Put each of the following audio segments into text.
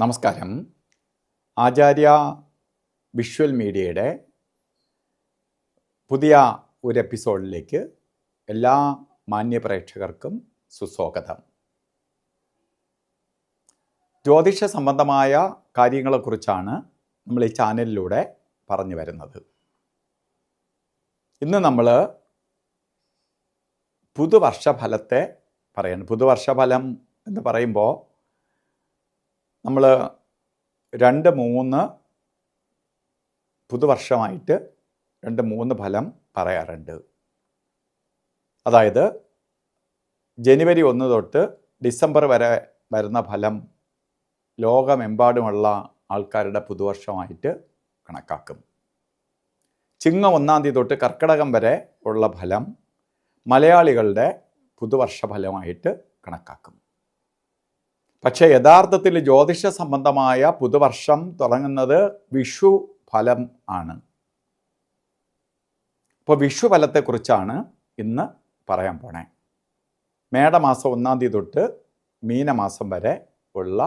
നമസ്കാരം. ആചാര്യ വിഷ്വൽ മീഡിയയുടെ പുതിയ ഒരു എപ്പിസോഡിലേക്ക് എല്ലാ മാന്യ പ്രേക്ഷകർക്കും സുസ്വാഗതം. ജ്യോതിഷ സംബന്ധമായ കാര്യങ്ങളെക്കുറിച്ചാണ് നമ്മൾ ഈ ചാനലിലൂടെ പറഞ്ഞു വരുന്നത്. ഇന്ന് നമ്മൾ പുതുവർഷഫലത്തെ പറയണം. പുതുവർഷഫലം എന്ന് പറയുമ്പോൾ നമ്മൾ 2-3 പുതുവർഷമായിട്ട് 2-3 ഫലം പറയാറുണ്ട്. അതായത് ജനുവരി 1 തൊട്ട് ഡിസംബർ വരെ വരുന്ന ഫലം ലോകമെമ്പാടുമുള്ള ആൾക്കാരുടെ പുതുവർഷമായിട്ട് കണക്കാക്കും. ചിങ്ങം 1 തൊട്ട് കർക്കിടകം വരെ ഉള്ള ഫലം മലയാളികളുടെ പുതുവർഷ ഫലമായിട്ട് കണക്കാക്കും. പക്ഷേ യഥാർത്ഥത്തിൽ ജ്യോതിഷ സംബന്ധമായ പുതുവർഷം തുടങ്ങുന്നത് വിഷു ഫലം ആണ്. അപ്പോൾ വിഷു ഫലത്തെക്കുറിച്ചാണ് ഇന്ന് പറയാൻ പോണേ. മേടമാസം 1 തൊട്ട് മീനമാസം വരെ ഉള്ള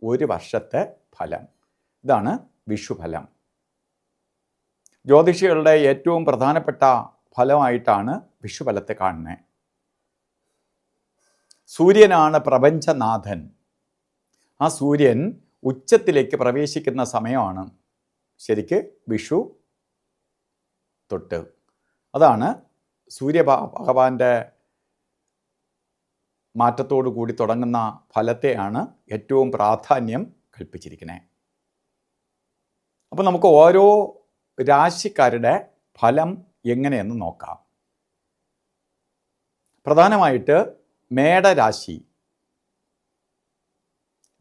ഒരു വർഷത്തെ ഫലം, ഇതാണ് വിഷുഫലം. ജ്യോതിഷികളുടെ ഏറ്റവും പ്രധാനപ്പെട്ട ഫലമായിട്ടാണ് വിഷുഫലത്തെ കാണുന്നത്. സൂര്യനാണ് പ്രപഞ്ചനാഥൻ. ആ സൂര്യൻ ഉച്ചത്തിലേക്ക് പ്രവേശിക്കുന്ന സമയമാണ് ശരിക്ക് വിഷു തൊട്ട്. അതാണ് സൂര്യഭഗവാന്റെ മാറ്റത്തോടു കൂടി തുടങ്ങുന്ന ഫലത്തെയാണ് ഏറ്റവും പ്രാധാന്യം കൽപ്പിച്ചിരിക്കുന്നത്. അപ്പോൾ നമുക്ക് ഓരോ രാശിക്കാരുടെ ഫലം എങ്ങനെയെന്ന് നോക്കാം. പ്രധാനമായിട്ട് മേടരാശി.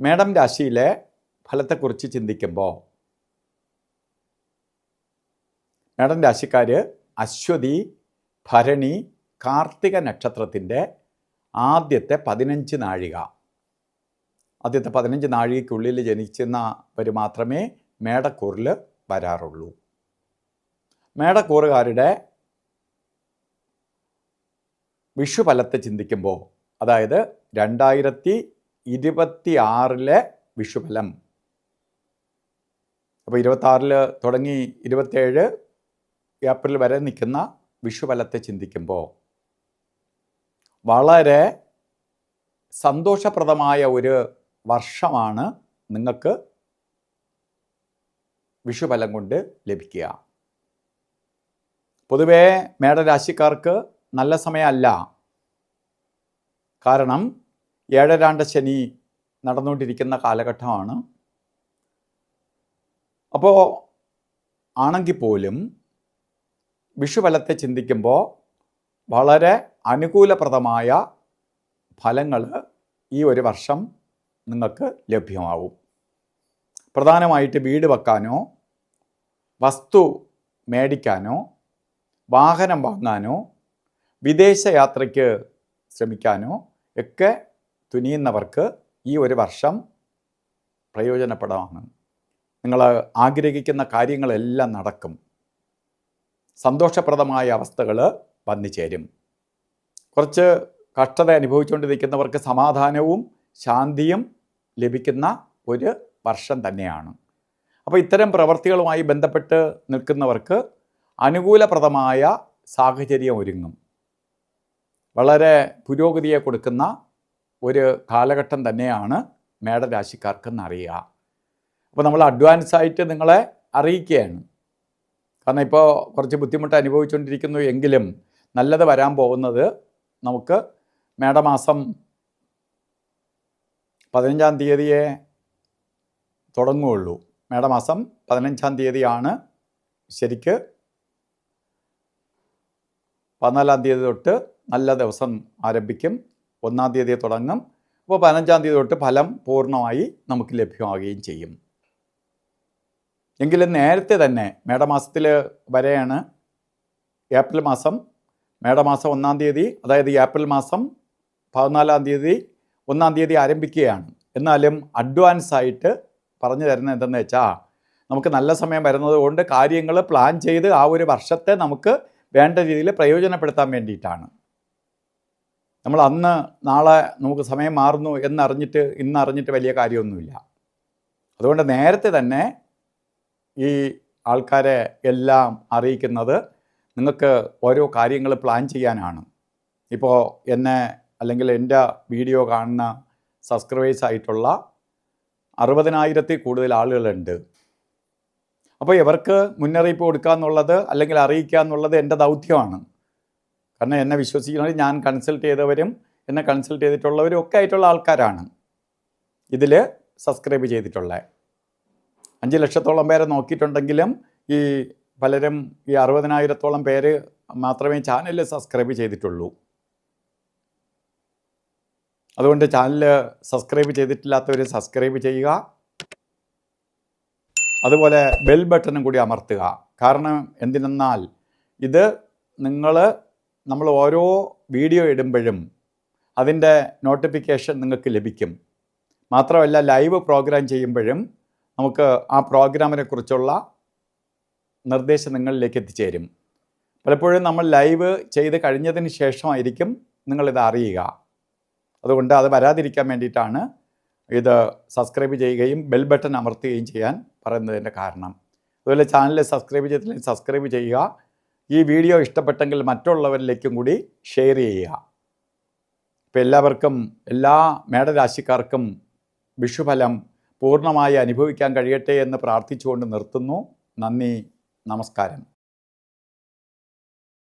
മേടം രാശിയിലെ ഫലത്തെക്കുറിച്ച് ചിന്തിക്കുമ്പോൾ മേടം രാശിക്കാർ അശ്വതി, ഭരണി, കാർത്തിക നക്ഷത്രത്തിൻ്റെ ആദ്യത്തെ 15 നാഴിക, ആദ്യത്തെ 15 നാഴികയ്ക്കുള്ളിൽ ജനിക്കുന്നവർ മാത്രമേ മേടക്കൂറിൽ വരാറുള്ളൂ. മേടക്കൂറുകാരുടെ വിഷുഫലത്തെ ചിന്തിക്കുമ്പോൾ, അതായത് 2026 വിഷുഫലം, അപ്പോൾ 26 തുടങ്ങി 27 ഏപ്രിൽ വരെ നിൽക്കുന്ന വിഷുഫലത്തെ ചിന്തിക്കുമ്പോൾ വളരെ സന്തോഷപ്രദമായ ഒരു വർഷമാണ് നിങ്ങൾക്ക് വിഷുഫലം കൊണ്ട് ലഭിക്കുക. പൊതുവേ മേടരാശിക്കാർക്ക് നല്ല സമയമല്ല. കാരണം 7 ശനി നടന്നുകൊണ്ടിരിക്കുന്ന കാലഘട്ടമാണ്. അപ്പോൾ ആണെങ്കിൽ പോലും വിഷുഫലത്തെ ചിന്തിക്കുമ്പോൾ വളരെ അനുകൂലപ്രദമായ ഫലങ്ങൾ ഈ ഒരു വർഷം നിങ്ങൾക്ക് ലഭ്യമാവും. പ്രധാനമായിട്ട് വീട് വെക്കാനോ വസ്തു മേടിക്കാനോ വാഹനം വാങ്ങാനോ വിദേശ യാത്രയ്ക്ക് ശ്രമിക്കാനോ ഒക്കെ തുനിയുന്നവർക്ക് ഈ ഒരു വർഷം പ്രയോജനപ്പെടാമാണ്. നിങ്ങൾ ആഗ്രഹിക്കുന്ന കാര്യങ്ങളെല്ലാം നടക്കും. സന്തോഷപ്രദമായ അവസ്ഥകൾ വന്നു ചേരും. കുറച്ച് കഷ്ടത അനുഭവിച്ചുകൊണ്ടിരിക്കുന്നവർക്ക് സമാധാനവും ശാന്തിയും ലഭിക്കുന്ന ഒരു വർഷം തന്നെയാണ്. അപ്പോൾ ഇത്തരം പ്രവർത്തികളുമായി ബന്ധപ്പെട്ട് നിൽക്കുന്നവർക്ക് അനുകൂലപ്രദമായ സാഹചര്യം ഒരുങ്ങും. വളരെ പുരോഗതിയെ കൊടുക്കുന്ന ഒരു കാലഘട്ടം തന്നെയാണ് മേടരാശിക്കാർക്കെന്നറിയുക. അപ്പോൾ നമ്മൾ അഡ്വാൻസായിട്ട് നിങ്ങളെ അറിയിക്കുകയാണ്. കാരണം ഇപ്പോൾ കുറച്ച് ബുദ്ധിമുട്ട് അനുഭവിച്ചുകൊണ്ടിരിക്കുന്നു എങ്കിലും നല്ലത് വരാൻ പോകുന്നത് നമുക്ക് മേടമാസം 15 തുടങ്ങുകയുള്ളൂ. മേടമാസം 15 ശരിക്ക് 14 തൊട്ട് നല്ല ദിവസം ആരംഭിക്കും. 1 തുടങ്ങും. അപ്പോൾ 15 തൊട്ട് ഫലം പൂർണ്ണമായി നമുക്ക് ലഭ്യമാവുകയും ചെയ്യും. എങ്കിലും നേരത്തെ തന്നെ മേടമാസത്തിൽ വരെയാണ് ഏപ്രിൽ മാസം. മേടമാസം 1 അതായത് ഏപ്രിൽ മാസം 14 1 ആരംഭിക്കുകയാണ്. എന്നാലും അഡ്വാൻസായിട്ട് പറഞ്ഞു തരുന്നത് എന്തെന്ന് വെച്ചാൽ, നമുക്ക് നല്ല സമയം വരുന്നത് കൊണ്ട് കാര്യങ്ങൾ പ്ലാൻ ചെയ്ത് ആ ഒരു വർഷത്തെ നമുക്ക് വേണ്ട രീതിയിൽ പ്രയോജനപ്പെടുത്താൻ വേണ്ടിയിട്ടാണ്. നമ്മൾ അന്ന് നാളെ നമുക്ക് സമയം മാറുന്നു എന്നറിഞ്ഞിട്ട് ഇന്നറിഞ്ഞിട്ട് വലിയ കാര്യമൊന്നുമില്ല. അതുകൊണ്ട് നേരത്തെ തന്നെ ഈ ആൾക്കാരെ എല്ലാം അറിയിക്കുന്നത് നിങ്ങൾക്ക് ഓരോ കാര്യങ്ങൾ പ്ലാൻ ചെയ്യാനാണ്. ഇപ്പോൾ എന്നെ അല്ലെങ്കിൽ എൻ്റെ വീഡിയോ കാണുന്ന സബ്സ്ക്രൈബേഴ്സ് ആയിട്ടുള്ള 60,000-ൽ കൂടുതൽ ആളുകളുണ്ട്. അപ്പോൾ ഇവർക്ക് മുന്നറിയിപ്പ് കൊടുക്കുക എന്നുള്ളത് അല്ലെങ്കിൽ അറിയിക്കുക എന്നുള്ളത് എൻ്റെ ദൗത്യമാണ്. കാരണം എന്നെ വിശ്വസിക്കുന്നത് ഞാൻ കൺസൾട്ട് ചെയ്തവരും എന്നെ കൺസൾട്ട് ചെയ്തിട്ടുള്ളവരും ഒക്കെ ആയിട്ടുള്ള ആൾക്കാരാണ് ഇതിൽ സബ്സ്ക്രൈബ് ചെയ്തിട്ടുള്ളത്. 5 ലക്ഷത്തോളം പേരെ നോക്കിയിട്ടുണ്ടെങ്കിലും ഈ പലരും ഈ 60,000-ഓളം പേര് മാത്രമേ ചാനലിൽ സബ്സ്ക്രൈബ് ചെയ്തിട്ടുള്ളൂ. അതുകൊണ്ട് ചാനൽ സബ്സ്ക്രൈബ് ചെയ്തിട്ടില്ലാത്തവർ സബ്സ്ക്രൈബ് ചെയ്യുക. അതുപോലെ ബെൽ ബട്ടണും കൂടി അമർത്തുക. കാരണം എന്തിനെന്നാൽ ഇത് നമ്മൾ ഓരോ വീഡിയോ ഇടുമ്പോഴും അതിൻ്റെ നോട്ടിഫിക്കേഷൻ നിങ്ങൾക്ക് ലഭിക്കും. മാത്രമല്ല ലൈവ് പ്രോഗ്രാം ചെയ്യുമ്പോഴും നമുക്ക് ആ പ്രോഗ്രാമിനെ കുറിച്ചുള്ള നിർദ്ദേശം നിങ്ങളിലേക്ക് എത്തിച്ചേരും. പലപ്പോഴും നമ്മൾ ലൈവ് ചെയ്ത് കഴിഞ്ഞതിന് ശേഷമായിരിക്കും നിങ്ങളിത് അറിയുക. അതുകൊണ്ട് അത് വരാതിരിക്കാൻ വേണ്ടിയിട്ടാണ് ഇത് സബ്സ്ക്രൈബ് ചെയ്യുകയും ബെൽ ബട്ടൺ അമർത്തുകയും ചെയ്യാൻ പറയുന്നതിൻ്റെ കാരണം. അതുപോലെ ചാനൽ സബ്സ്ക്രൈബ് ചെയ്തില്ലെങ്കിൽ സബ്സ്ക്രൈബ് ചെയ്യുക. ഈ വീഡിയോ ഇഷ്ടപ്പെട്ടെങ്കിൽ മറ്റുള്ളവരിലേക്കും കൂടി ഷെയർ ചെയ്യുക. ഇപ്പോൾ എല്ലാവർക്കും, എല്ലാ മേടരാശിക്കാർക്കും വിഷുഫലം പൂർണ്ണമായി അനുഭവിക്കാൻ കഴിയട്ടെ എന്ന് പ്രാർത്ഥിച്ചുകൊണ്ട് നിർത്തുന്നു. നന്ദി, നമസ്കാരം.